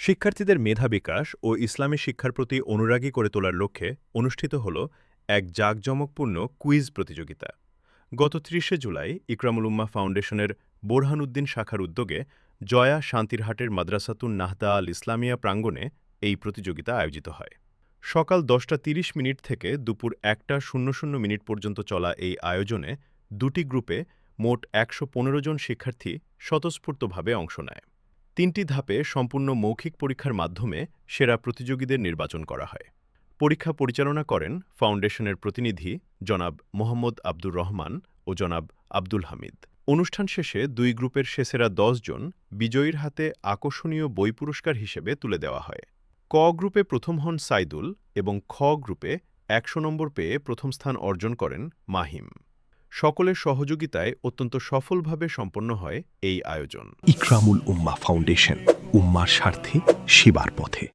শিক্ষার্থীদের মেধা বিকাশ ও ইসলামী শিক্ষার প্রতি অনুরাগী করে তোলার লক্ষ্যে অনুষ্ঠিত হল এক জাঁকজমকপূর্ণ কুইজ প্রতিযোগিতা। গত ৩০শে জুলাই ইকরামুল উম্মাহ ফাউন্ডেশনের বোরহানউদ্দিন শাখার উদ্যোগে জয়া শান্তিরহাটের মাদ্রাসাতুন নাহদা আল ইসলামিয়া প্রাঙ্গণে এই প্রতিযোগিতা আয়োজিত হয়। সকাল ১০টা ৩০ মিনিট থেকে দুপুর ১টা ০০ মিনিট পর্যন্ত চলা এই আয়োজনে দুটি গ্রুপে মোট ১১৫ জন শিক্ষার্থী স্বতঃস্ফূর্তভাবে অংশ নেয়। ৩টি ধাপে সম্পূর্ণ মৌখিক পরীক্ষার মাধ্যমে সেরা প্রতিযোগীদের নির্বাচন করা হয়। পরীক্ষা পরিচালনা করেন ফাউন্ডেশনের প্রতিনিধি জনাব মোহাম্মদ আব্দুর রহমান ও জনাব আব্দুল হামিদ। অনুষ্ঠান শেষে দুই গ্রুপের সেরা ১০ জন বিজয়ীর হাতে আকর্ষণীয় বই পুরস্কার হিসেবে তুলে দেওয়া হয়। ক গ্রুপে প্রথম হন সাইদুল এবং খ গ্রুপে ১০০ নম্বর পেয়ে প্রথম স্থান অর্জন করেন মাহিম। সকলের সহযোগিতায় অত্যন্ত সফলভাবে সম্পন্ন হয় এই আয়োজন। ইকরামুল উম্মাহ ফাউন্ডেশন, উম্মার স্বার্থে সেবার পথে।